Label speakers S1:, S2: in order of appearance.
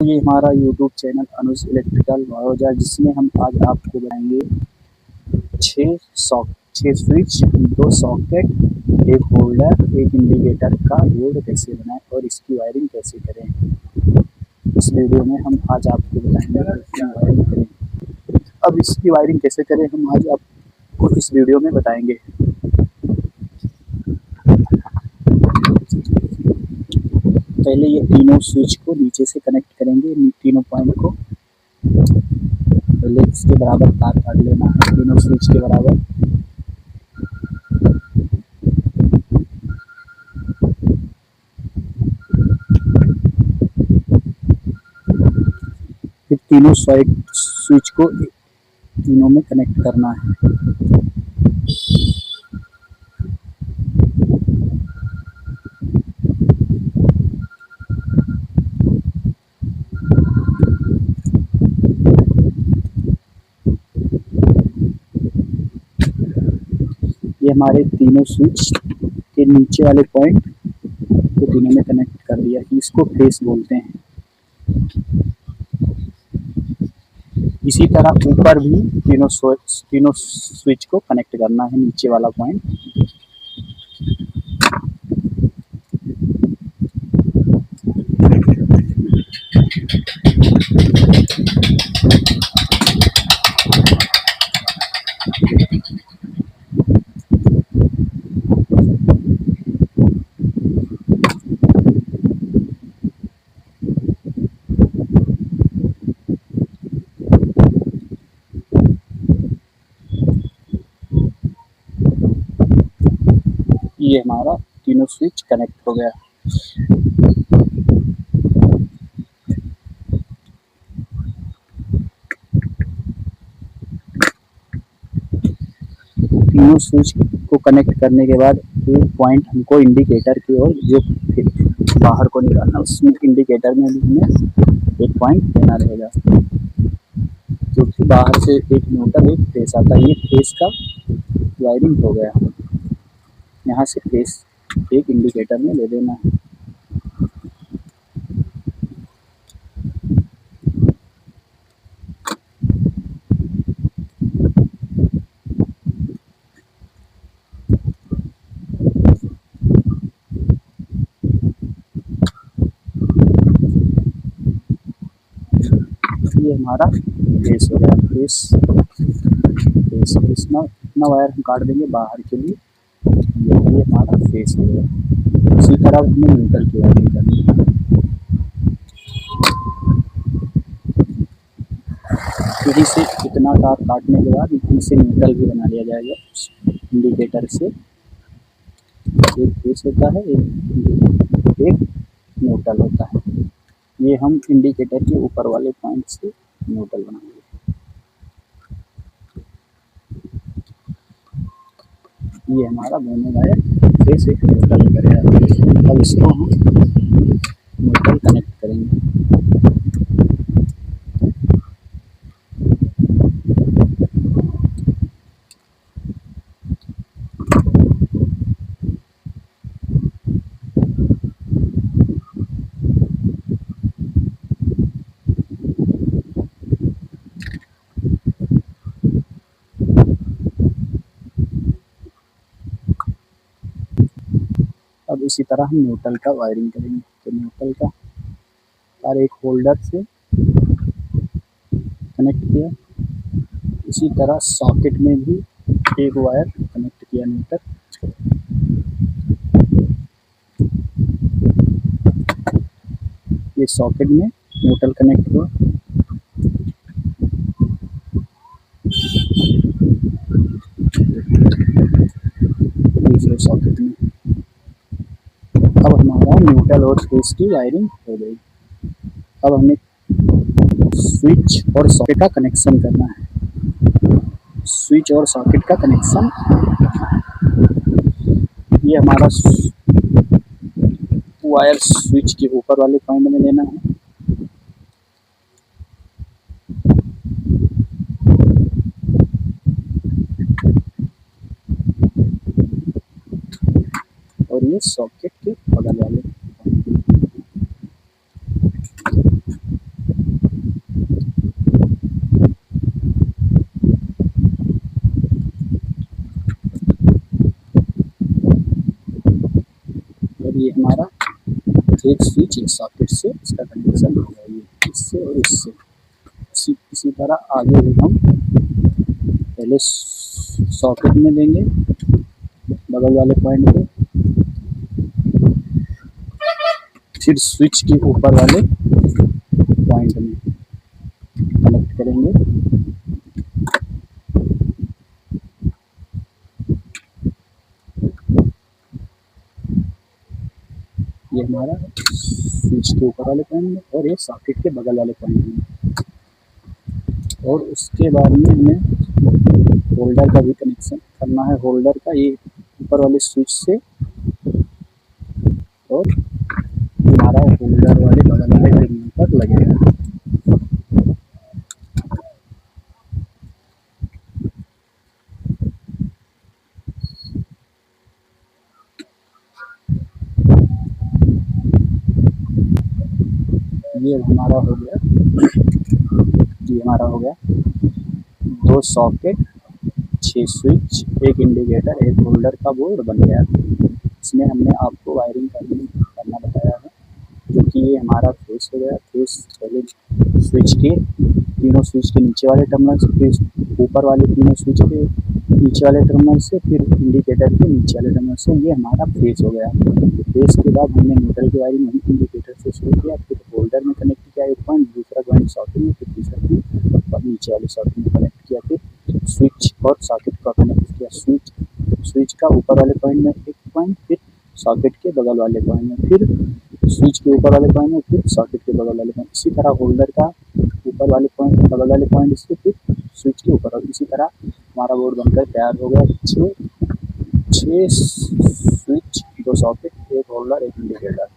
S1: ये हमारा YouTube channel अनुज electrical वावजा, जिसमें हम आज आपको बताएंगे 6 स्विच, 2 सॉकेट, एक होल्डर, एक इंडिकेटर का बोर्ड कैसे बनाएं और इसकी वायरिंग कैसे करें। इस वीडियो में हम आज आपको बताएंगे इसकी वायरिंग करें। अब इसकी वायरिंग कैसे करें हम आज आपको इस वीडियो में बताएंगे। पहले ये तीनों स्विच को नीचे से कनेक्ट करेंगे, तीनों पॉइंट को। पहले इसके बराबर तार काट लेना है, तीनों स्विच के बराबर। फिर तीनों स्विच को तीनों में कनेक्ट करना है। ये हमारे तीनों स्विच के नीचे वाले पॉइंट को तीनों में कनेक्ट कर दिया। इसको फेस बोलते हैं। इसी तरह ऊपर भी तीनों स्विच को कनेक्ट करना है, नीचे वाला पॉइंट। ये हमारा तीनों स्विच कनेक्ट हो गया। तीनों स्विच को कनेक्ट करने के बाद एक पॉइंट हमको इंडिकेटर की ओर जो बाहर को निकालना, उसमें इंडिकेटर में भी हमें एक पॉइंट देना रहेगा, क्योंकि बाहर से एक न्यूट्रल एक फेस आता है। ये फेस का वायरिंग हो गया। यहाँ से फेस एक इंडिकेटर में ले देना है। ये हमारा फेस हो गया। फेस इतना वायर हम काट देंगे बाहर के लिए। ये हमारा फेस हो गया। उसी तरह हमें न्यूट्रल की वायरिंग करनी है। यहीं से इतना तार काटने के बाद यहीं से न्यूट्रल भी बना लिया जाएगा। इंडिकेटर से एक फेस होता है, एक न्यूट्रल होता है। ये हम इंडिकेटर के ऊपर वाले पॉइंट से न्यूट्रल बनाएंगे। ये हमारा दोनों वायर फेस एक न्यूट्रल करेगा। अब इसको हम न्यूट्रल कनेक्ट करेंगे। अब इसी तरह हम न्यूट्रल का वायरिंग करेंगे। तो न्यूट्रल का तार एक होल्डर से कनेक्ट किया। इसी तरह सॉकेट में भी एक वायर कनेक्ट किया न्यूट्रल। ये सॉकेट में न्यूट्रल कनेक्ट हुआ। दूसरे सॉकेट में। अब हमारा न्यूट्रल और फेस की वायरिंग हो गई। अब हमें स्विच और सॉकेट का कनेक्शन करना है। स्विच और सॉकेट का कनेक्शन, ये हमारा वायर स्विच के ऊपर वाले पॉइंट में लेना है। और ये सॉकेट के बगल वाले। एक स्विच एक सॉकेट से इसका कनेक्शन हो गया, ये इससे और इससे। इसी तरह आगे भी हम पहले सॉकेट में देंगे बगल वाले पॉइंट पे, फिर स्विच के ऊपर वाले पॉइंट में कनेक्ट करेंगे। ये हमारा स्विच के ऊपर वाले पॉइंट में और ये सॉकेट के बगल वाले पॉइंट में। और उसके बाद में हमें होल्डर का भी कनेक्शन करना है। होल्डर का ये ऊपर वाले स्विच से और हमारा होल्डर वाले बगल वाले टर्मिनल पर लगेगा। ये हमारा हो गया, ये हमारा हो गया 2 सॉकेट, 6 स्विच, 1 इंडिकेटर, 1 होल्डर का बोर्ड बन गया। इसमें हमने आपको वायरिंग करना बताया है, जो कि ये हमारा फेस हो गया। फेस पहले स्विच के तीनों स्विच के नीचे वाले टर्मिनल से, फिर ऊपर वाले तीनों स्विच के नीचे वाले टर्मिनल से, फिर इंडिकेटर के नीचे वाले टर्मिनल से। ये हमारा फेस हो गया। फेस के बाद हमने न्यूट्रल की वायरिंग वहीं इंडिकेटर से शुरू किया, फिर होल्डर में कनेक्ट किया एक पॉइंट, दूसरा पॉइंट सॉकेट में, फिर तीसरा पॉइंट और नीचे वाले सॉकेट में कनेक्ट किया, फिर स्विच और सॉकेट का कनेक्ट किया। स्विच का ऊपर वाले पॉइंट में एक पॉइंट, फिर सॉकेट के बगल वाले पॉइंट में, फिर स्विच के ऊपर वाले पॉइंट में, फिर सॉकेट के बगल वाले पॉइंट। इसी तरह होल्डर का ऊपर वाले पॉइंट बगल वाले पॉइंट से, फिर स्विच के ऊपर। और इसी तरह हमारा बोर्ड बनकर तैयार हो गया। 6 स्विच, 2 सॉकेट, 1 होल्डर, 1 इंडिकेटर।